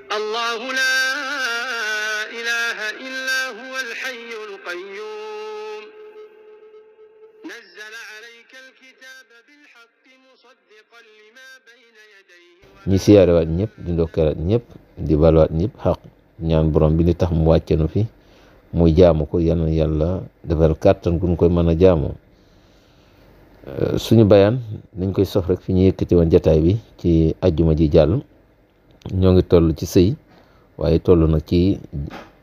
الله لا إله إلا هو الحي القيوم نزل عليك الكتاب بالحق مصدقا لما بين يديه ñi siyaarewaat ñëpp di ndokkeelaat ñëpp di balwaat ñëpp xaq ñaan borom bi li tax mu wàccenu fi muy jaamu ko yal na yàlla defal kàttan gu ñu koy mën a jaamoo. Suñu bayaan dañ koy sof rek fi ñu yëkkati woon jataay bi ci ajjuma ji jàll. ñoo ngi toll ci sëy waaye toll nag ci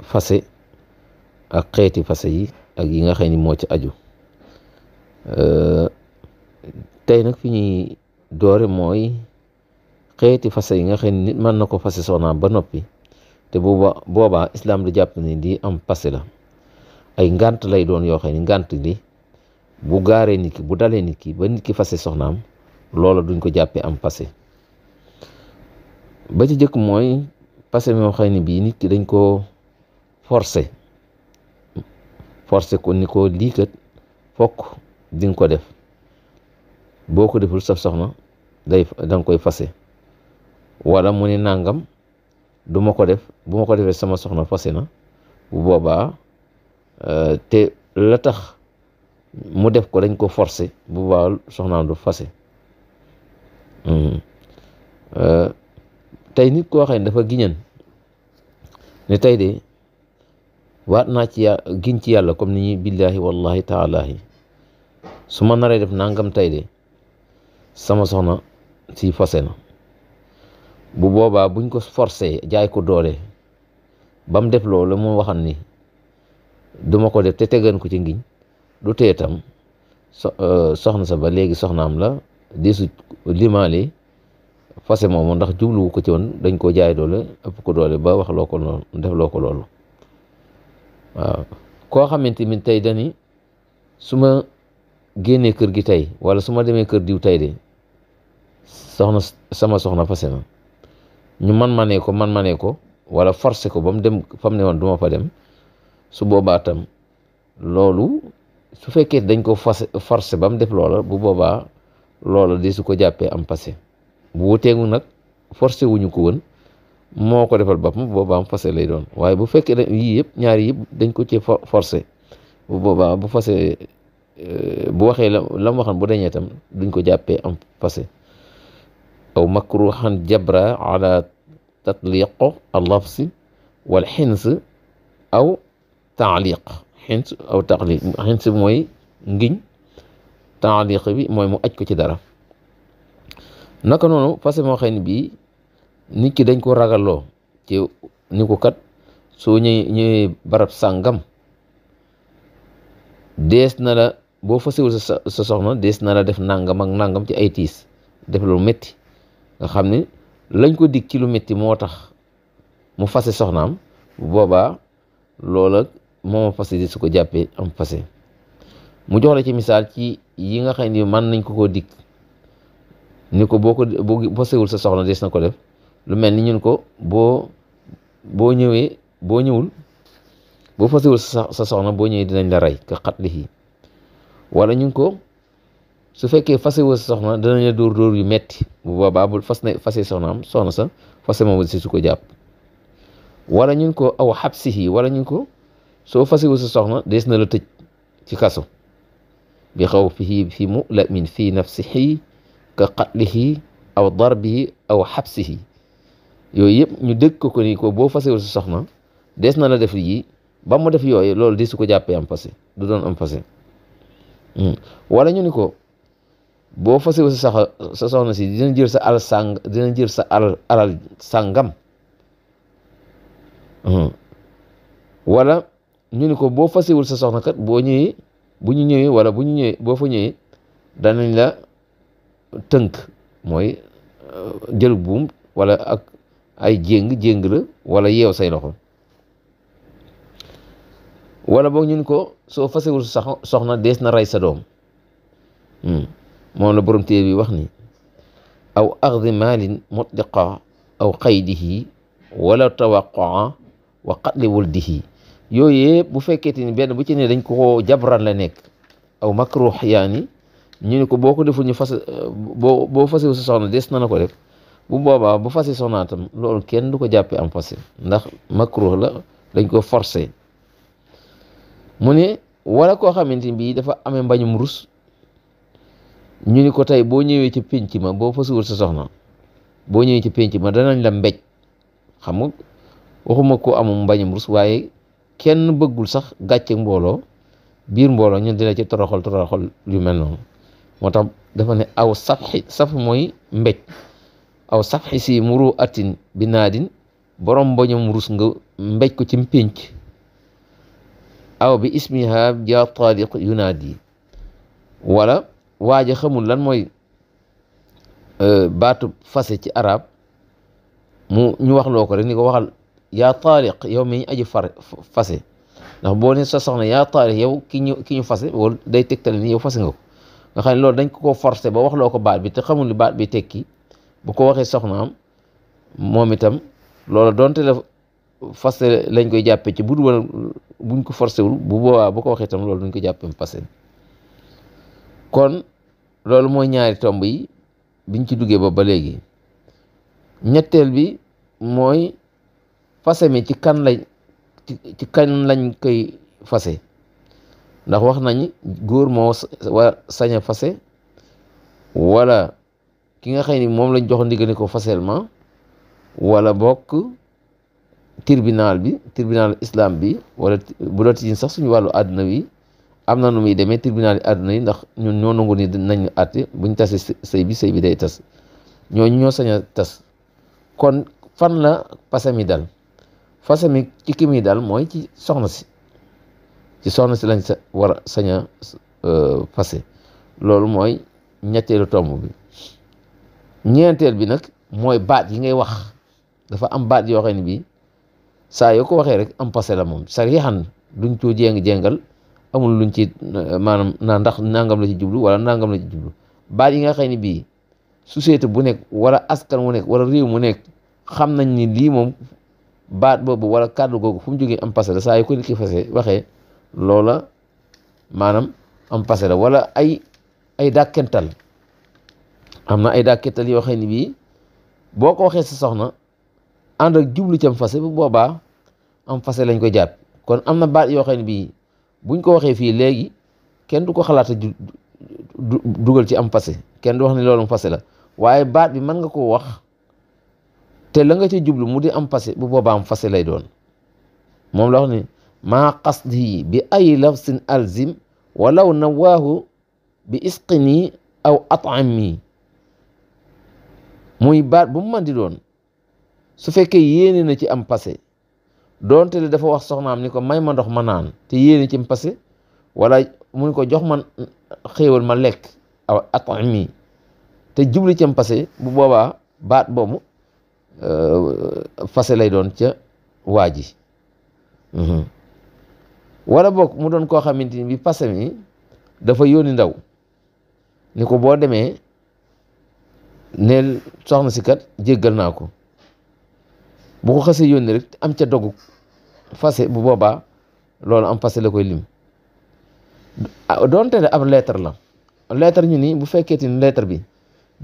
fase ak xeeti fase yi ak yi nga xam ni moo ci aju. tey nag fi ñuy doore mooy xeeti fase yi nga xam ni nit mën na ko fase soxnaam ba noppi te boobaa islam du jàpp ni di am passé la ay ngànt lay doon yoo xam ni ngànt li bu gaaree nit ki bu dalee nit ki ba nit ki fase soxnaam loola duñ ko jàppee am passé. ba ci jëkk mooy passé moo xam ne bii nit ki dañ koo forcé ko ni ko lii kat fokk di nga ko def boo ko deful saf soxna danga koy fase wala mu ne nangam du ma ko def bu ma ko defee sama soxna fase na bu boobaa te la tax mu def ko dañ ko forcé bu boobaa soxnaam du fase. tey nit koo xam ne dafa giñan ne tey de waat naa ci giñ ci yàlla comme ni ñuy billahi wallahi taalahi su ma naree def nangam tey de sama soxna si fase na bu boobaa buñ ko forcé jaay ko doole ba mu def loolu mu waxan ni duma ko def te tegan ko ci ngiñ du tee tam soxna sa ba léegi soxnaam la desu limaale fase moomu ndax jubluwu ko ci woon dañ koo jaay doole ëpp ko doole ba wax loo ko noonu def loo ko loolu. waaw koo xamante ni tey dani su ma génnee kër gi tey wala su ma demee kër diw tey de sama soxna fase na ñu man manee ko wala forcé ko ba mu dem fa mu ne woon du ma fa dem su boobaa tam loolu su fekkee dañ ko forcé ba mu def loola bu boobaa loola di su ko jàppee am passé. bu wuteegu nag forcé wuñu ko woon moo ko defal boppam boobaa am fase lay doon waaye bu fekkee yii yëpp ñaari yëpp dañ ko ci forcé bu boobaa bu fase bu waxee la mu waxan bu dañee tam duñ ko jàppee am fase. aw makruhan jabra ala tatliq al-lafsi wal xins aw taaliq xins mooy ngiñ taaliq bi mooy mu aj ko ci dara. naka noonu fase moo xam ne bii nit ki dañ ko ragalloo ci ni ko kat soo ñëwee barab sàngam dees na la boo fasewul sa soxna dees na la def nangam ak nangam ci ay tiis def lu métti nga xam ne lañ ko dig ci lu métti moo tax mu fase soxnaam bu boobaa loola mooma fase di su ko jàppee am fase. mu jox la ci misaal ci yi nga xam ne mën nañ ko dig ni ko boo fasewul sa soxna des na ko def lu mel ni ñun ko boo ñëwul boo fasewul sa soxna boo ñëwee dinañ la rey ka xatlihi wala ñun ko su fekkee fasewul sa soxna danañ la dóor yu metti bu boobaa bu fase soxna sa fase moom si su ko jàpp. wala ñun ko aw xabsihi wala ñun ko soo fasewul sa soxna des na la tëj ci kaso bi xaw fi mulamin fi nafsihi ka qatlihi aw darbihi aw xabsihi yooyu yëpp ñu dégg ko ni ko boo fasewul sa soxna des na la def yi ba mu def yooyu loolu di su ko jàppee am fase du doon am fase. wala ñu ni ko boo fasewul sa soxna si dina jël sa alal sàngam wala ñu ni ko boo fasewul sa soxna kat boo fa ñëwee danañ la tënk mooy jël buum wala ak ay jéng la wala yeew say loxo wala boog ñun ko soo fasewul soxna dees na rey sa doom moom la borom téere bi wax ni aw axdi maalin mutliqa aw qaydihi wala tawaqaa wa qatli wuldihi yooyu yëpp bu fekkee ni benn bu ci ne dañ ko jabran la nekk aw makruh yaani ñu ne ko boo ko deful ñu boo fasewu sa soxna des na la ko def bu boobaa bu fase soxnaatam loolu kenn du ko jàppee am fase ndax makruh la dañ ko forcé mu ne wala koo xamante bii dafa amee mbañum rus ñu ni ko tey boo ñëwee ci pénc ma boo fasuwul sa soxna boo ñëwee ci pénc ma danañ la mbéj xam nga waxuma ko amum mbañum rus waaye kenn bëggul sax gàcce mbooloo biir mbooloo ñun dina ci toroxal yu mel noonu moo tax dafa ne aw saf mooy mbéj aw safxi si muru atin bi naadin borom mbañum rus nga mbéj ko ci pénc aw bi ismiha ja taliq yunaadi wala waaja xamul lan mooy baatu fase ci arab ñu wax loo ko rek ni ko waxal yaa taaliq yow mi ñu aji fase ndax boo ne sa soxna yaa taaliq yow ki ñu fase wala day tegtale ni yow fase nga ko nga xam ne loolu dañ ko forcé ba wax loo ko baat bi te xamul li baat bi tekki bu ko waxee soxnaam moom itam loolu donte la fase lañ koy jàppee ci bud wala buñ ko forcé wul bu boobaa bu ko waxee itam loolu duñ ko jàppee fase kon loolu mooy ñaari tomb yi biñ ci duggee ba léegi ñetteel bi mooy fase mi ci kan lañ koy fase ndax wax nañ góor moo sañ a fase wala ki nga xam ni moom lañ jox ndigal ni ko fasellement wala bokk tribunal islam bi wala bu doon ci sax suñu wàllu àdduna wi am na nu muy demee tribunal yi àdduna yi ndax ñun ñoo nangu ni nañ àtte buñ tasee sëy bi day tas ñoo sañ a tas kon fan la fase mi dal fase mi ci ki mi dal mooy ci soxna si lañ war a sañ a fase loolu mooy ñetteelu tomb bi ñeenteel bi nag mooy baat yi ngay wax dafa am baat yoo xam ne bi saa yoo ko waxee rek am fase la moom sarixan duñ coo jéngal amul luñ ci maanaam ndax nangam la ci jublu wala nangam la ci jublu baat yi nga xam ne bii société bu nekk wala askan wu nekk wala réew mu nekk xam nañ ni lii moom baat boobu wala kàddu googu fu mu jógee am passé la saa yu ko nit ki fase waxee loola maanaam am passé la wala ay dàkkental am na ay dàkkental yoo xam ne bii boo ko waxee sa soxna ànd ak jublu ci am fase bu boobaa am fase lañ ko jàpp kon am na baat yoo xam ne bii buñ ko waxee fii léegi kenn du ko xalaata dugal ci am fase kenn du wax ne loolu am fase la waaye baat bi mën nga koo wax te la nga ci jublu mu di am fase bu boobaa am fase lay doon moom la wax ne maa qasdi bi ay lafsin alzim walaw nawaahu bi isqini aw at'ami muy baat bu mu mën di doon su fekkee yéene na ci am fase doonte le dafa wax soxnaam ni ko may ma ndox ma naan te yéene ci am fase wala mu ni ko jox man xéewal ma lekk aw at'ami te jublu ci am fase bu boobaa baat boobu fase lay doon ca waa ji wala boog mu doon koo xamante ni bi fase mi dafa yónni ndaw ni ko boo demee neel soxna si kat jéggal naa ko bu ko xasee yónni rek am ca dogu fase bu boobaa loolu am fase la koy lim doonte ne ab lettre la lettre ñu ni bu fekkee ni lettre bi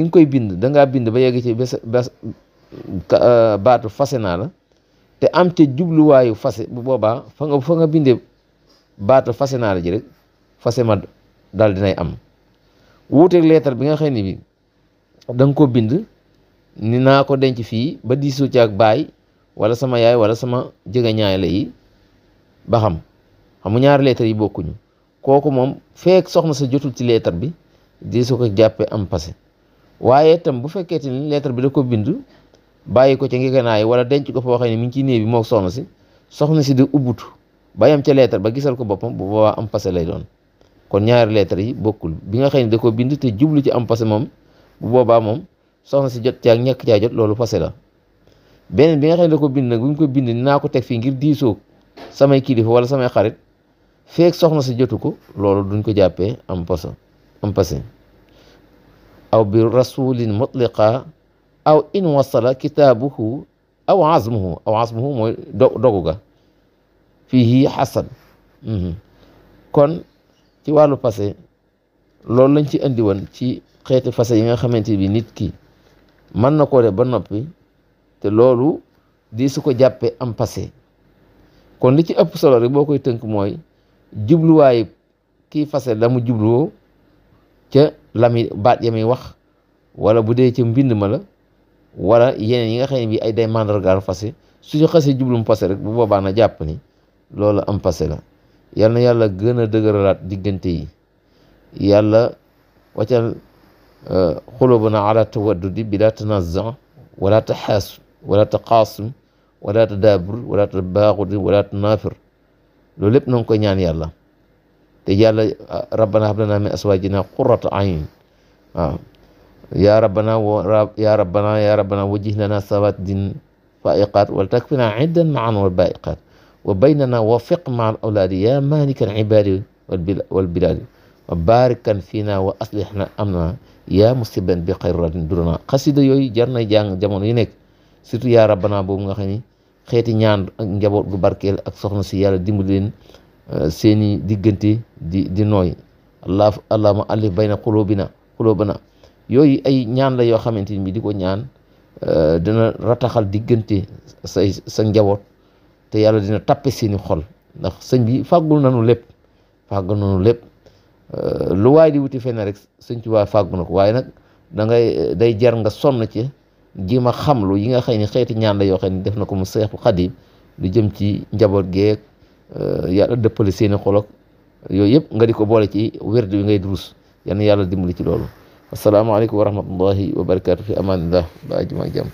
nga koy bind dangaa bind ba yegg ci bés baatu fase naa la te am ca jubluwaayu fase bu boobaa fa nga bindee baatu fase naa la ji rek fase ma daal dinay am wuuteeg lettre bi nga xam ne bi da nga ko bind ni naa ko denc fii ba diisoo ci ak baay wala sama yaay wala sama jegeñaay la yi ba xam ñaari lettre yi bokkuñu kooku moom feek soxna sa jotul ci lettre bi di su ko jàppee am passé waaye itam bu fekkee ni lettre bi da ko bind bàyyi ko ca ngegenaay wala denc ko foo xam ne mi ngi ci néeg bi moo soxna si di ubbutu ba yam ca lettre ba gisal ko boppam bu boobaa am passé lay doon kon ñaari lettre yi bokkul bi nga xam ne da ko bind te jublu ci am passé moom bu boobaa moom soxna si jot caag ñàkk caa jot loolu passé la beneen bi nga xam ne da ko bind nag bu ñu ko bind naa ko teg fii ngir diisoo samay kilifa wala samay xarit feek soxna si jotu ko loolu duñ ko jàppee am passé aw bi rasulin mutliqa aw in wasala kitaabuhu aw azmuhu mooy dogu ga fii xasan kon ci wàllu passé loolu lañ ci andi woon ci xeeti fase yi nga xamante bi nit ki mën na koo def ba noppi te loolu di su ko jàppee am passé. kon li ci ëpp solo rek boo koy tënk mooy jubluwaayu kii fase la mu jubluwoo ca lami baat ya muy wax wala bu dee ca mbind ma la wala yeneen yi nga xam ne bi ay day mandargaal fase su ci xasee jublum passé rek bu boobaa na jàpp ni loolu am passé la. yal na yàlla gën a dëgëralaat diggante yi, yàlla waccal xulubana ala tawaddudi bila tanazza wala taxaasud wala taqaasum wala tadaabur wala tabaaxudi wala tanaafir. loolu lépp na nga koy ñaan yàlla te yàlla rabbana hab lana min aswaajina qurrata ayun. waaw ya rabbana wajjih lana sawaadin faiqaat wal takfina iddan maan wal baiqaat wa baynana wafiq maa al awlaadi ya malikan ibaadi wal bilaadi wa baarikan fiina wa aslihna amna ya musiban bi xayratin durana. xasida yooyu jar na jàng jamono yu nekk, surtout yaa rabbana boobu nga xam ni xeeti ñaan ak njaboot gu barkeel ak soxna si yàlla dimbali leen seeni diggante di nooy. allahumma allif bayna qulubana yooyu ay ñaan la yoo xamante ni bi di ko ñaan dina rataxal diggante sa njaboot te yàlla dina tappe seeni xol, ndax sëñ bi fàggul nanu lépp lu waay di wuti fenn rek sëñ Tuubaa fàggu na ko, waaye nag day jar nga sonn ci jéem a xamlu yi nga xëy ni xeeti ñaan la yoo xam ne def na ko mu Seexu Xadiim lu jëm ci njaboot geek yàlla dëppale seeni xolok yooyu yëpp nga di ko boole ci wérd bi ngay durus. yal na yàlla dimbali ci loolu. asalaamaaleykum wa rahmatullahi wa barakaatu. fi amaanillah ba ajuma jàmm.